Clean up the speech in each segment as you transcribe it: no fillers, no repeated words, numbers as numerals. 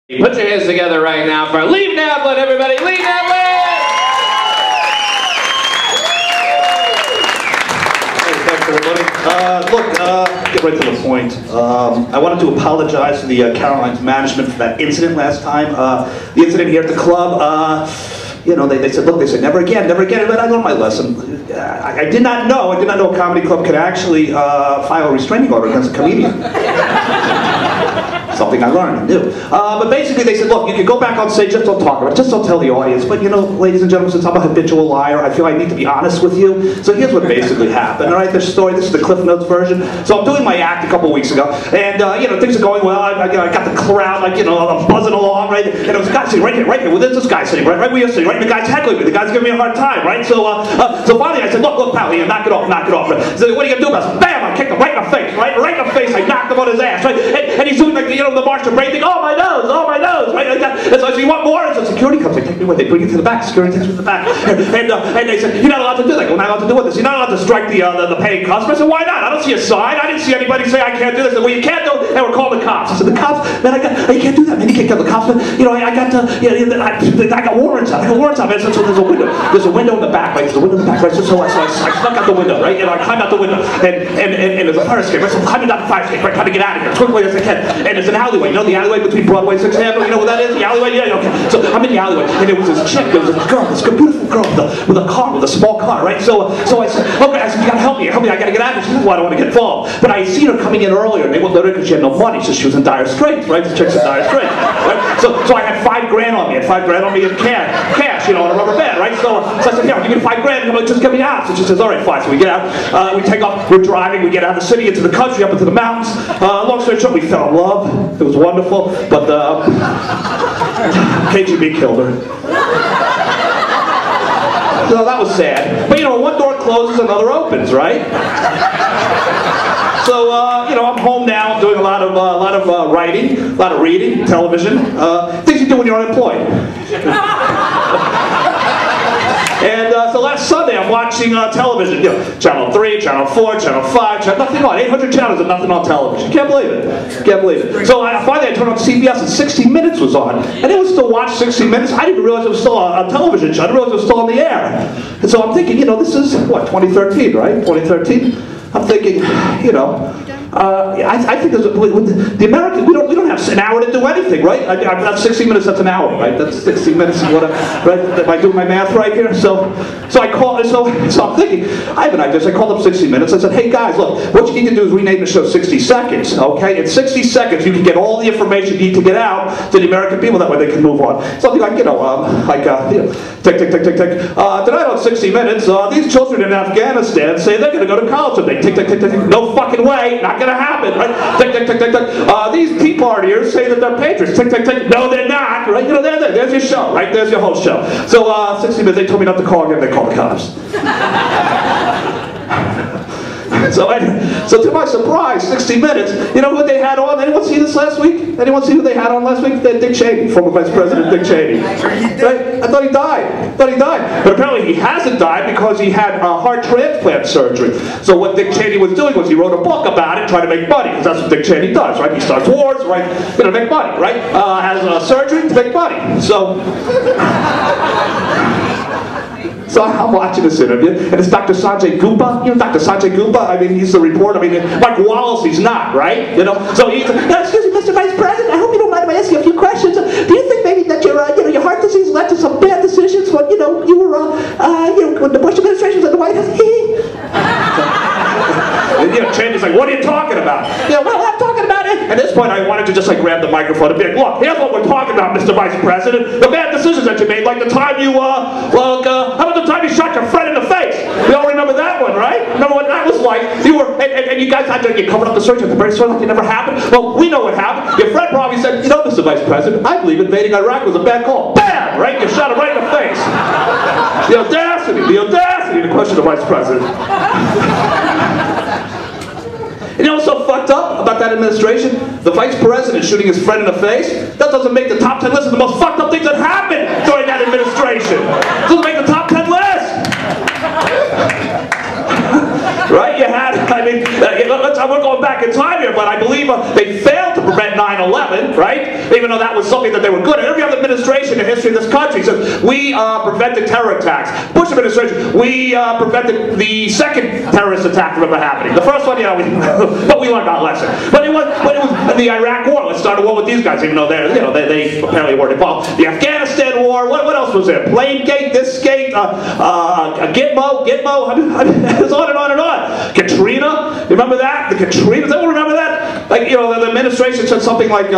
Put your hands together right now for Lee Navlen, everybody. Lee Navlen! Hey, thanks, everybody. Get right to the point. I wanted to apologize to the Caroline's management for that incident last time. The incident here at the club. You know, they said, look, they said, never again, never again. But I learned my lesson. I did not know a comedy club could actually file a restraining order against a comedian. Something I learned and knew. But basically they said, look, you can go back on stage, just don't talk about it, just don't tell the audience. But you know, ladies and gentlemen, since I'm a habitual liar, I feel I need to be honest with you. So here's what basically happened, all right? This story, this is the Cliff Notes version. So I'm doing my act a couple weeks ago, and you know, things are going well. I got the crowd, like, you know, I'm buzzing along, right? And there was a guy sitting right here. Well, there's this guy sitting right where you're sitting, right? And the guy's heckling me. The guy's giving me a hard time, right? So finally I said, look, pal, here, knock it off. So what are you gonna do about it? Bam! I kicked him right in the face, right in the face. I knocked him on his ass, right? And he's doing like, you know, the Marshall Brady thing. Oh my nose, right? And so I said, you want more? And so security comes, they take me away, they bring you to the back. Security takes me to the back, and they said, you're not allowed to do that. We're not allowed to do this. You're not allowed to strike the paying customer. I said, why not? I don't see a sign. I didn't see anybody say I can't do this. I said, well, you can't do it. And we're calling the cops. I said, the cops, man, you can't do that, man. You can't kill the cops. Man. You know, I got warrants out. Man. So there's a window in the back, right? There's a window in the back, right? So I snuck out the window, right? And I climbed out the window, and there's a fire escape, right? So I'm climbing down the fire escape, right? Trying to get out of here as quickly as I can. And there's an alleyway. You know the alleyway between Broadway and 6th Avenue? You know what that is? The alleyway? Yeah, okay. So I'm in the alleyway, and there was this chick, there was a girl, this beautiful girl with a small car, right? So I said, okay, you gotta help me, I gotta get out of here. She said, well, I don't want to get involved. But I had seen her coming in earlier, and they wouldn't let her because she had no money, so she was in dire straits, right? The chick's in dire straits, right? So I had $5 grand on me, in cash, you know, on a rubber band, right? So I said, here, I'll give you $5 grand, and I'm like, just get me out. So she says, all right, fine. So we get out, we take off, we're driving, we get out of the city, into the country, up into the mountains. Long story short, we fell in love. It was wonderful, but KGB killed her. So that was sad. But you know, one door closes, another opens, right? So you know, I'm home now. I'm doing a lot of writing, a lot of reading, television, things you do when you're unemployed. And so last Sunday I'm watching television, you know, Channel 3, Channel 4, Channel 5, nothing on, 800 channels and nothing on television. Can't believe it. So finally I turned on CBS and 60 Minutes was on. And it was still watch 60 Minutes. I didn't realize it was still a television show. I didn't realize it was still on the air. And so I'm thinking, you know, this is, what, 2013, right? 2013? I'm thinking, you know, I think there's the American, we don't have an hour to do anything, right? That's 60 minutes, that's an hour, right? That's 60 minutes, right? Am I doing my math right here? So I'm thinking, I have an idea. So I called up 60 Minutes. I said, hey guys, look, what you need to do is rename the show 60 Seconds, okay? In 60 seconds, you can get all the information you need to get out to the American people. That way they can move on. Something like, you know, tick, tick, tick, tick, tick. Tonight on 60 Minutes, these children in Afghanistan say they're going to go to college today. Tick, tick, tick, tick, tick. No fucking way. Not going to happen, right? Tick, tick, tick, tick, tick. These Tea Partiers say that they're patriots. Tick, tick, tick. No, they're not, right? You know, there's your show, right? There's your whole show. So 60 Minutes, they told me not to call again. They called the cops. So to my surprise, 60 Minutes, you know who they had on? Anyone see this last week? Anyone see who they had on last week? They had Dick Cheney, former Vice President Dick Cheney. Right? I thought he died. But apparently he hasn't died because he had heart transplant surgery. So what Dick Cheney was doing was he wrote a book about it, trying to make money, because that's what Dick Cheney does, right? He starts wars, right? To make money, right? Has surgery to make money. So I'm watching this interview, and it's Dr. Sanjay Gupta. You know Dr. Sanjay Gupta? I mean, he's the reporter. I mean, Mike Wallace, he's not, right? You know. So he's, excuse me, Mr. Vice President. I hope you don't mind if I ask you a few questions. Do you think maybe that your heart disease led to some bad decisions when you were when the Bush administration was at the White House? And, you know, Cheney's like, what are you talking about? You know, well, I'm talking about it. At this point, I wanted to just like grab the microphone and be like, look, here's what we're talking about, Mr. Vice President. The bad decisions that you made, like the time you, how about the time you shot your friend in the face? We all remember that one, right? Remember what that was like? You were, and you guys had to, you covered up the search at the very start like it never happened. Well, we know what happened. Your friend probably said, you know, Mr. Vice President, I believe invading Iraq was a bad call. Bam! Right? You shot him right in the face. The audacity to question the Vice President. You know what's so fucked up about that administration? The Vice President shooting his friend in the face? That doesn't make the top 10 list of the most fucked up things that happened during that administration. It doesn't make the top 10 list. Right? You had, I mean, we're going back in time here, but I believe they failed to prevent 9/11, right? Even though that was something that they were good at. Every other administration in the history of this country says, we prevented terror attacks. Bush administration, we prevented the second terrorist attack from ever happening. The first one, but we learned our lesson. But it was the Iraq War. Let's start a war with these guys, even though they apparently weren't involved. The Afghanistan War. What else was there? Planegate, this gate, Gitmo. I mean, it's on and on and on. Katrina, you remember that? The Katrina. Does anyone remember that? Like, the administration said something like, if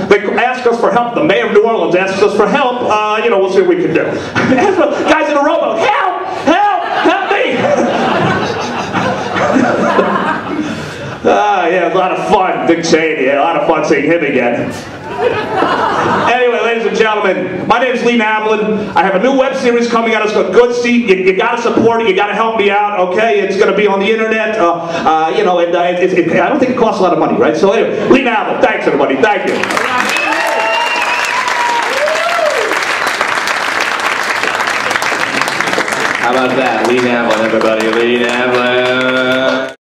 they ask us for help, the mayor of New Orleans asks us for help, we'll see what we can do. Guys in a rowboat, help me! Yeah, it was a lot of fun, Dick Cheney. A lot of fun seeing him again. Anyway, ladies and gentlemen, my name is Lee Navlen. I have a new web series coming out. It's called Good Seat. You got to support it. You got to help me out. Okay, it's going to be on the internet. I don't think it costs a lot of money, right? So anyway, Lee Navlen. Thanks, everybody. Thank you. How about that? Lee Navlen, everybody. Lee Navlen.